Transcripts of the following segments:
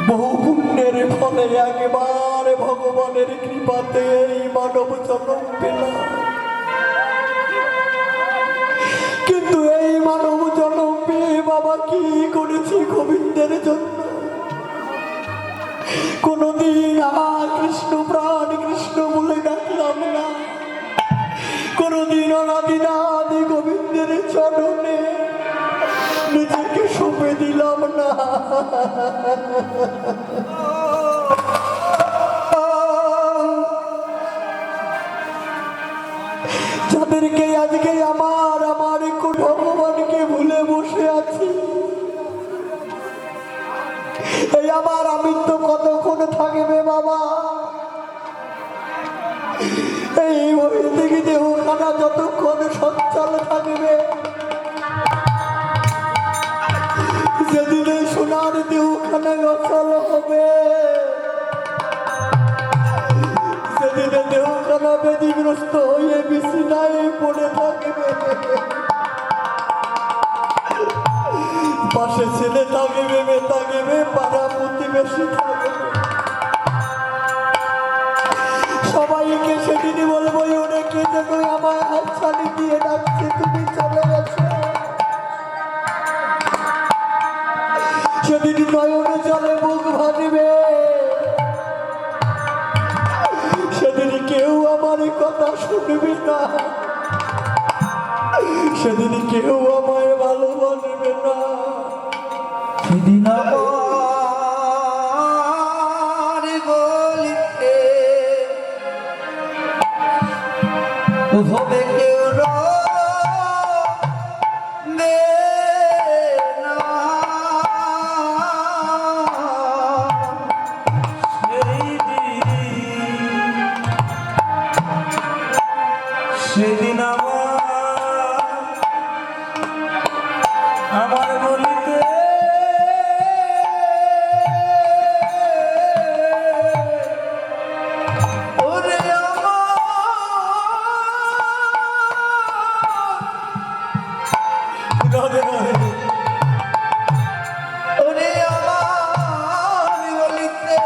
বহু পুণ্যের ফলে একেবারে ভগবানের কৃপাতে এই মানব জন্ম পেলাম। কিন্তু এই মানব জন্ম পেয়ে বাবা কি করেছি গোবিন্দের জন্য? কোনদিন কৃষ্ণ প্রাণ কৃষ্ণ বলে ডাকলাম না, কোনদিন অনাদিনাদি গোবিন্দের চরণে নিজেকে সঁপে দিলাম না। যাদেরকে আজকে আমার ভগবানকে ভুলে বসে আছি, এই আমার আমৃত্যু কতক্ষণ থাকবে বাবা? এই বৈদিক দেহখানা যতক্ষণ সচ্ছল থাকবে, যেদিনে সোনার দেহখানা অচল হবে, সেদিনে দেহখানা ব্যাধিগ্রস্ত হয়ে বিছানায় পড়ে থাকবে। পাশে ছেলে থাকবে, মেয়ে থাকবে, পাড়া প্রতিবেশী থাকবে, সবাইকে সেদিনই বলবো অনেকে যেন আমার হাতছানি দিয়ে ডাকছে তুমি চলে গেছো। সেদিন নয়নে জলে মুখ ভাসবে, সেদিন কেউ আমার কথা শুনবে না, সেদিন কেউ আমায় ভালোবাসবে না। সেদিন আমার গলিতে হবে কেউ রবে না, সেদিন আমার গলিতে ওরে রবে না, ওরে আমার গলিতে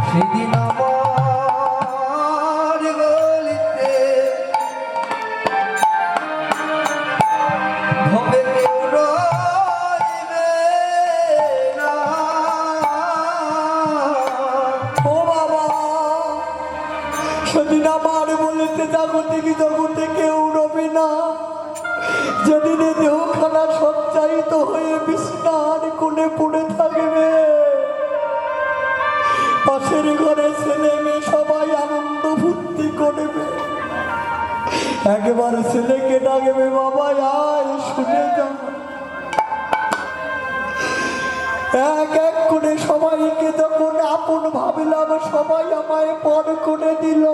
সেদিন আমার গলিতে হবে কেউ রইবে না। ও বাবা, সেদিন আমার বলেছে জাগতিক জগতে কেউ রবে না, যেদিনে দেহখানা সঞ্চায়িত হয়ে বিছানার কোণে পড়ে থাকবে, পাশের ঘরে ছেলে মেয়ে সবাই আনন্দ ফুর্তি করবে, একবার ছেলেকে ডাকবে বাবা আয় শুনে যা, এক এক করে সবাইকে যখন আপন ভাবিলাম সবাই আমায় পর করে দিল,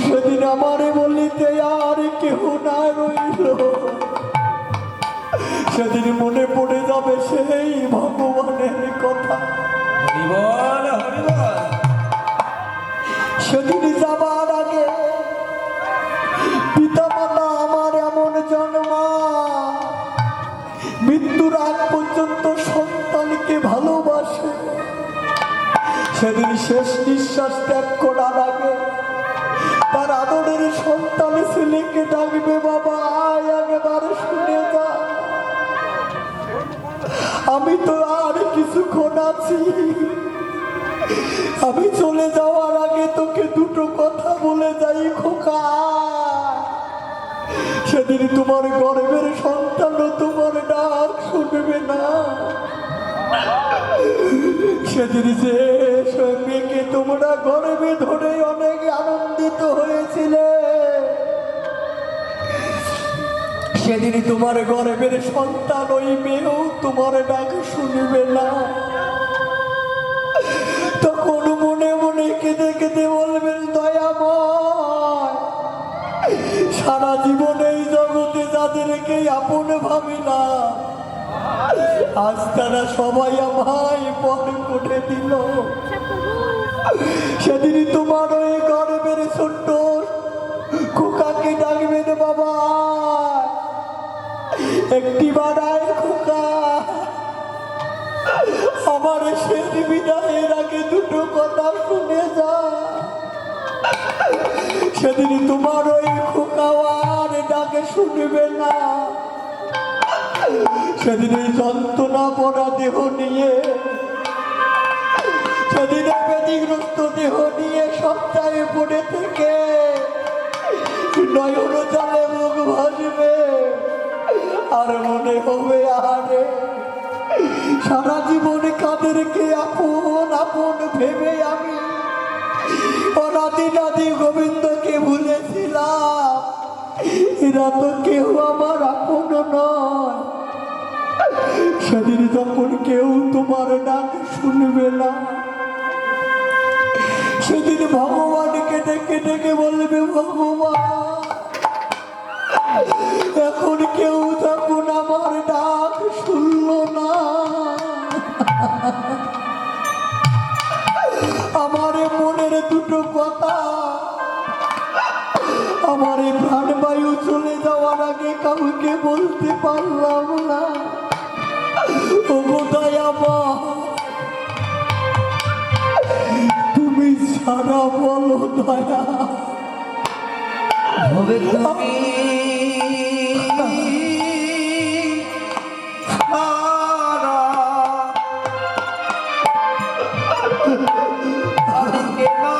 সেদিন আমারে বলিতে আর কেউ না রইল, সেদিন মনে পড়ে যাবে সেই ভগবানের কথা। হরিবল হরিবল। সেদিন যাবার আগে পিতা মাতা আমার এমন জন্ম, মৃত্যুর আগ পর্যন্ত সন্তানকে ভালোবাসে, সেদিন শেষ নিঃশ্বাস ত্যাগ করার আগে তার আদরের সন্তান ছেলেকে ডাকবে বাবা আয় একবার শুনে যা, আমি তো আর কিছুক্ষণ আছি, আমি চলে যাওয়ার আগে তোকে দুটো কথা বলে যাই খোকা, সেদিন তোমার গর্ভের সন্তানও তোমার ডাক শুনবে না, সেদিন যে মেয়েকে তোমরা গর্ভে ধরে অনেক আনন্দিত হয়েছিলে, সেদিন তোমার গর্ভের সন্তান ওই মেয়েও তোমার ডাক শুনবে না, তখন মনে মনে কেঁদে কেঁদে বলবেন দয়াময়, সারা জীবন এই জগতে যাদেরকে আপন ভাবিলাম আজ তারা সবাই আমায় পর করে দিল, সেদিন তোমার ওই গর্বের ছোট্ট খোকাকে ডাকবেন বাবা, একটি বাড়ায় খোকা, আমার শেষ বিদায়ের আগে দুটো কথা শুনে যা। সেদিন তোমার ওই খোকা আর ডাকে শুনবে না। সেদিন এই যন্ত্রণা পড়া দেহ নিয়ে, সেদিন ব্যাধিগ্রস্ত দেহ নিয়ে সপ্তাহে পড়ে থেকে নয়ন জলে মুখ ভাসবে, আর মনে হবে আরে সারা জীবন কাদেরকে আপন আপন ভেবে আমি অনাদি নাদি গোবিন্দকে ভুলেছিলাম, এরা তো কেউ আমার আপন নয়। সেদিন যখন কেউ তোমার ডাক শুনবে না, সেদিন ভগবানকে ডেকে ডেকে বলবে ভগবান, এখন কেউ যখন আমার ডাক শুনল না, আমার মনের দুটো কথা আমার প্রাণবায়ু চলে যাওয়ার আগে কাউকে বলতে পারলাম না। ও দয়ামা, তুমি ছাড়া বলো দয়া হবে তুমি ছাড়া আমি কে না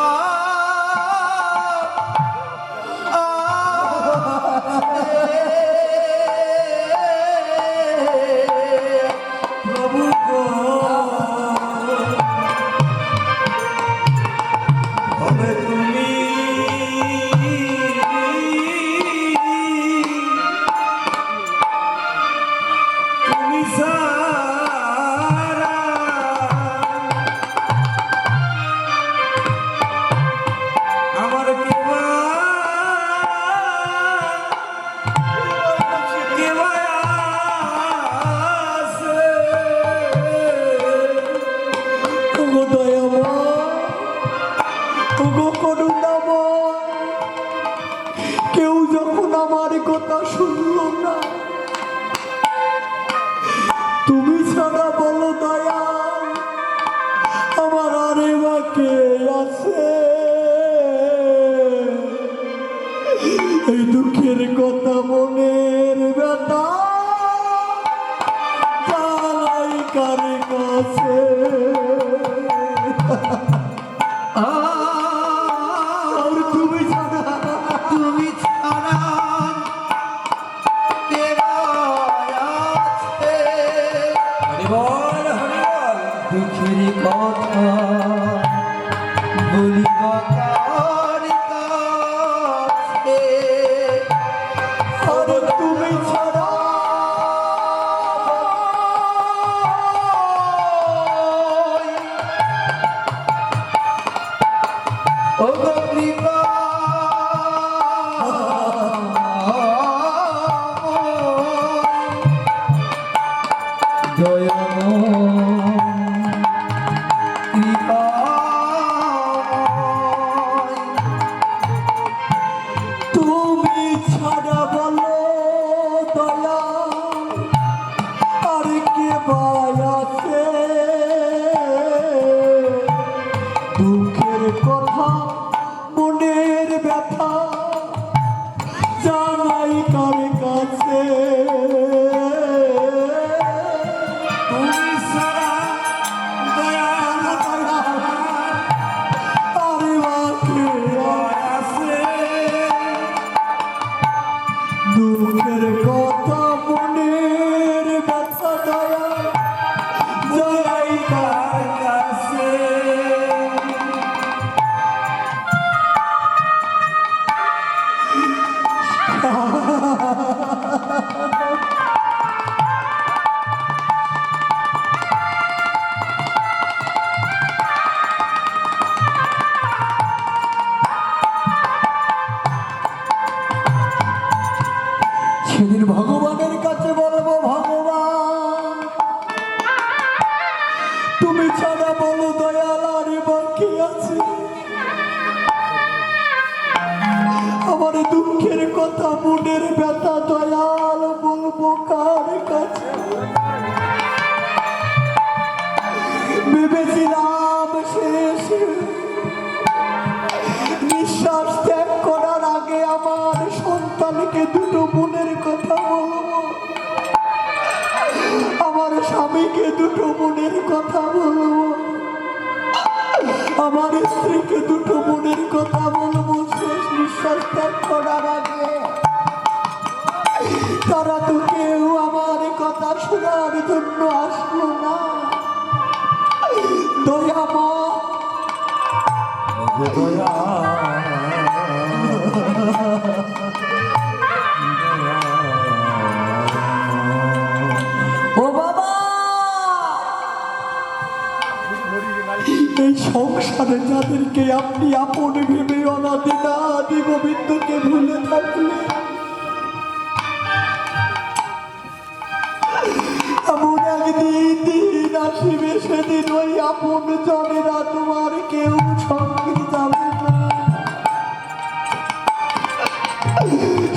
প্রভু গো, হবে তুমি তুমি সারা আমার কেবা কেবা আছে। ওগো দয়াময়, ওগো করুণাময়, কেউ যখন আমার কথা শুনল না, তুমি ছাড়া বলো দয়া আমার আরে বাকে আছে। এই দুঃখের কথা মনের ব্যথা জানাই কার কাছে। আর তুমি ছাড়া, তুমি ছাড়া কে আছে? হরিবল হরিবল। দুঃখের কথা বলি কার কাছে? আর তুমি ছাড়া ও গো কৃপা তুমি ছাড়া বলো দয়া আর কে ভাই আছে। দুঃখের কথা মনের ব্যথা জানাই কার কাছে। তুমি সারা দয়া আরে বাকে আছে। দুঃখের কথা মনের ব্যথা দয়া জানাই কার কাছে। সেদিন ভগবানের কাছে বলবো ভগবান, তুমি ছাড়া বলো দয়াল আর বাকি আছে। আমার দুঃখের কথা মনের ব্যথা দয়াল বলবো কার মনের কথা বলবো, আমার স্ত্রীকে দুটো মনের কথা বলবো শেষ নিঃশ্বাস ত্যাগ করার আগে। তারা তো কেউ আমার কথা শোনার জন্য আসলো না। দয়ামা, দয়া ও বাবা, এই সংসারে যাদেরকে আপনি আপন ভেবে অনাদি না আদি গোবিন্দকে ভুলে থাকলে এমন একদিন দিন আসিবে, সেদিন ওই আপন জনেরা তোমার কেউ সঙ্গে যাবে না।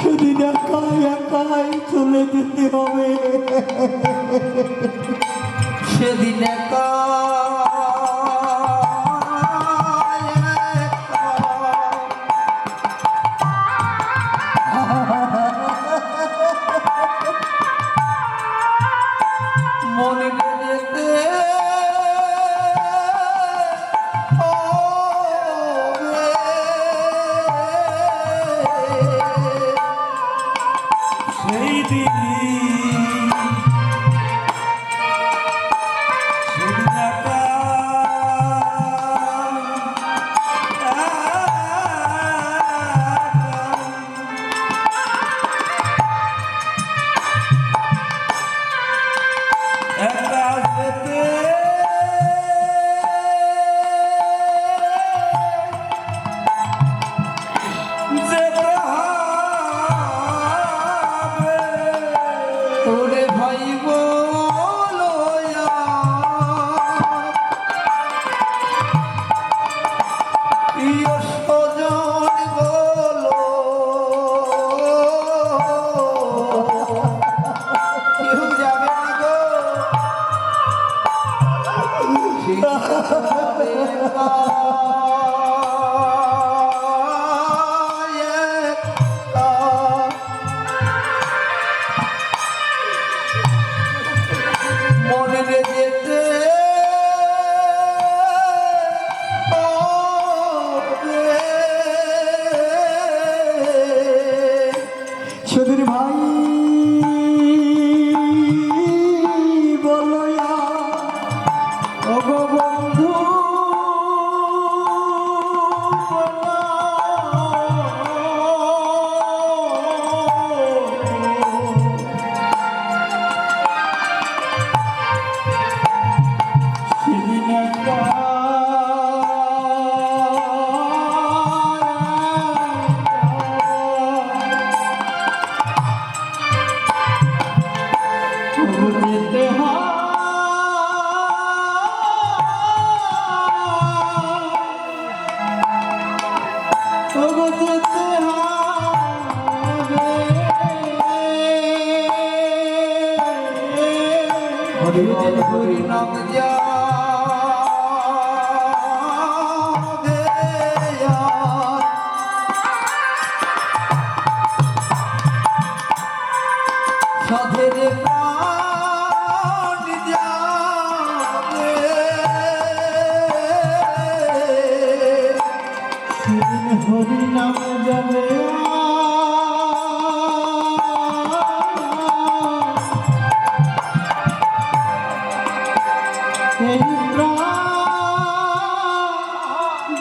সেদিন একাই একাই চলে যেতে হবে। সেদিন একা মনে যেতে সেই দিন সেদিন একা একা যেতে যেতে হবে। ওরে ভাই বলো প্রিয় স্বজন বলো, কেউ যাবে না গো সেদিন হবে একা। মনে যেতে হবে। সেদিন ভাই বলয়া ওগো বন্ধু সেদিন একা যেতে হরি হরি নাম যা সাধের প্রাণ যাবে। সেদিন হরি নাম যাবে এই প্রাণ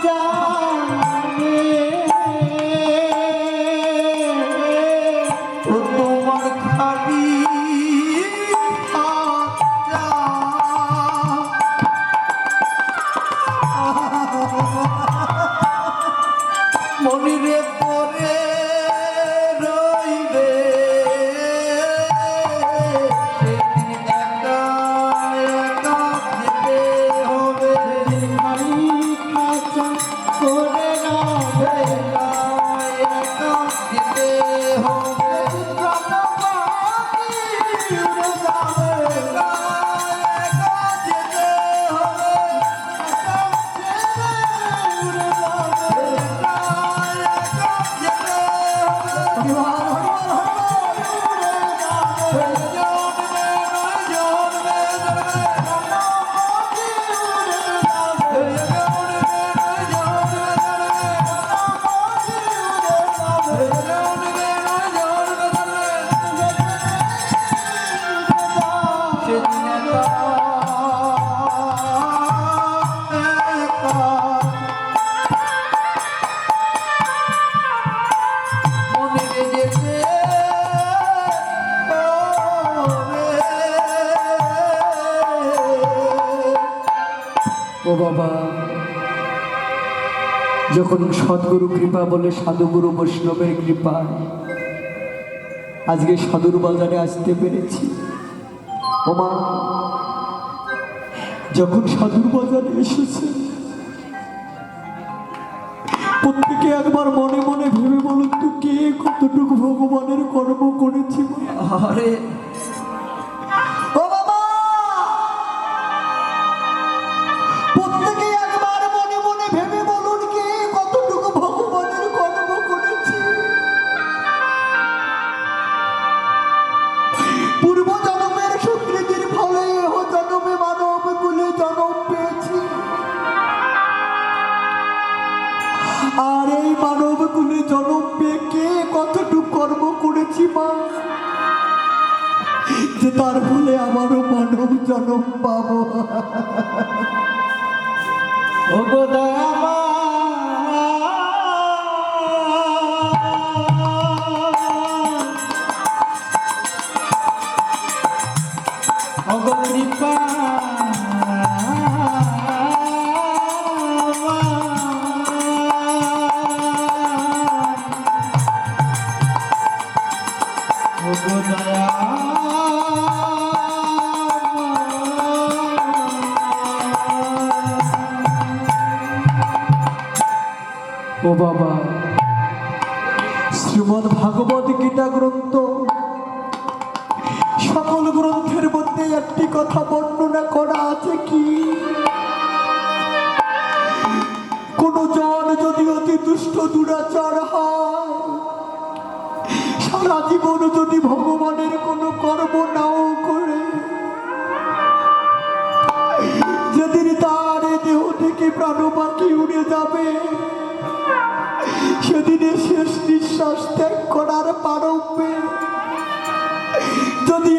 যাবে। ও তোমার খালি হাত যা। মনিরে পরে রইবে সেদিন একা একা যেতে হবে। করে না একা একা যেতে হবে। সেদিন একা একা মনে যেতে ও বাবা, যখন সদ্গুরু কৃপা বলে সাধুগুরু বৈষ্ণবের কৃপায় আজকে সাধুর বাজারে আসতে পেরেছি। ও মা, যখন সাধুর বাজারে এসেছে প্রত্যেকে একবার মনে মনে ভেবে বলুন তো, কে কতটুকু ভগবানের কর্ম করেছি। আরে ও বাবা, প্রত্যেকে একবার মনে মনে ভেবে বলুন, কে কতটুকু ভগবানের কর্ম করেছি। পূর্ব জন্মের সুকৃতির ফলে এহ জন্মে মানব কুলে জন্ম পেয়েছি, আর এই মানব কুলে জন্ম পেয়ে কে কতটুকু কর্ম করেছি মা, যে তার ফলে আমারও মানব জন্ম পাবো। ও গো দয়ামা ও গো কৃপা ও গো দয়া ও বাবা, শ্রীমদ্ ভাগবত গীতা গ্রন্থ সকল গ্রন্থের মধ্যে একটি কথা বর্ণনা করা আছে, কি কোন জন যদি অতি দুষ্ট দুরাচার হয়, সারা জীবন যদি ভগবানের কোনো কর্ম নাও করে, যেদিন তার এ দেহ থেকে প্রাণ পাখি উড়ে যাবে, সেদিনে শেষ নিঃশ্বাস ত্যাগ করার পারবে যদি